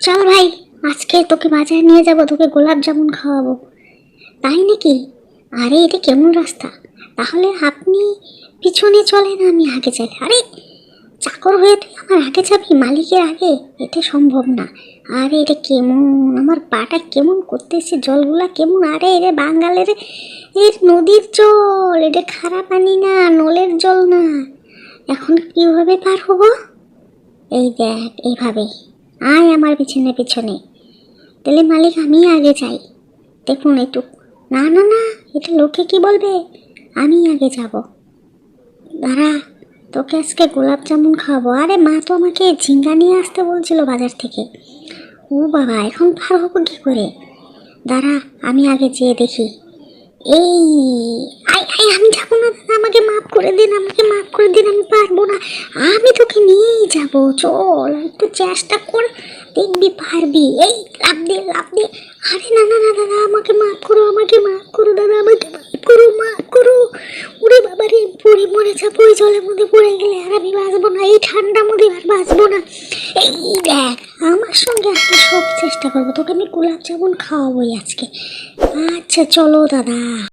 চল ভাই, আজকে তোকে বাজারে নিয়ে যাব, তোকে গোলাপ জামুন খাওয়াবো। তাই নাকি? আরে এটা কেমন রাস্তা? তাহলে আপনি পিছনে চলেন, আমি আগে যাই। আরে চাকর হয়ে তুই আমার আগে যাবি, মালিকের আগে? এটা সম্ভব না। আরে এটা কেমন, আমার পাটা কেমন করতেছে, জলগুলা কেমন। আরে এটা বাঙালের এর নদীর জল, এটা খারা পানি না, নলের জল না। এখন কিভাবে পার হবো? এই দেখ, এইভাবে আয় আমার পিছনে পিছনে। তাহলে মালিক আমি আগে যাই, দেখুন একটু। না না না, এটা লোকে কি বলবে, আমি আগে যাব। দাঁড়া, তোকে আজকে গোলাপ জামুন খাওয়াবো। আরে মা তো আমাকে ঝিঙ্গা নিয়ে আসতে বলছিল বাজার থেকে। ও বাবা, এখন পার হবো কী করে? দাঁড়া, আমি আগে যেয়ে দেখি। এই আয় আয়, আমি যাবো না দাদা, আমাকে মাফ করে দিন, আমাকে মাফ করে দিন, আমি পারবো না। আমি তোকে নিয়েই যাবো, চল একটু চেষ্টা কর, দেখবি পারবি। এই লাফ দে লাফ দে। আরে না না না দাদা, আমাকে মাফ করো, আমাকে মাফ করো দাদা, আমাকে মাফ করো, মাফ করো। ওরে বাবা রে, পড়ে মরে যাবো ওই জলের মধ্যে পড়ে গেলে, আর আমি বাঁচবো না, এই ঠান্ডার মধ্যে আর বাঁচবো না। এই দেখ, আমার সঙ্গে আসলে সব চেষ্টা করবো, তোকে আমি গোলাপ জামুন খাওয়াবোই আজকে। আচ্ছা চলো দাদা।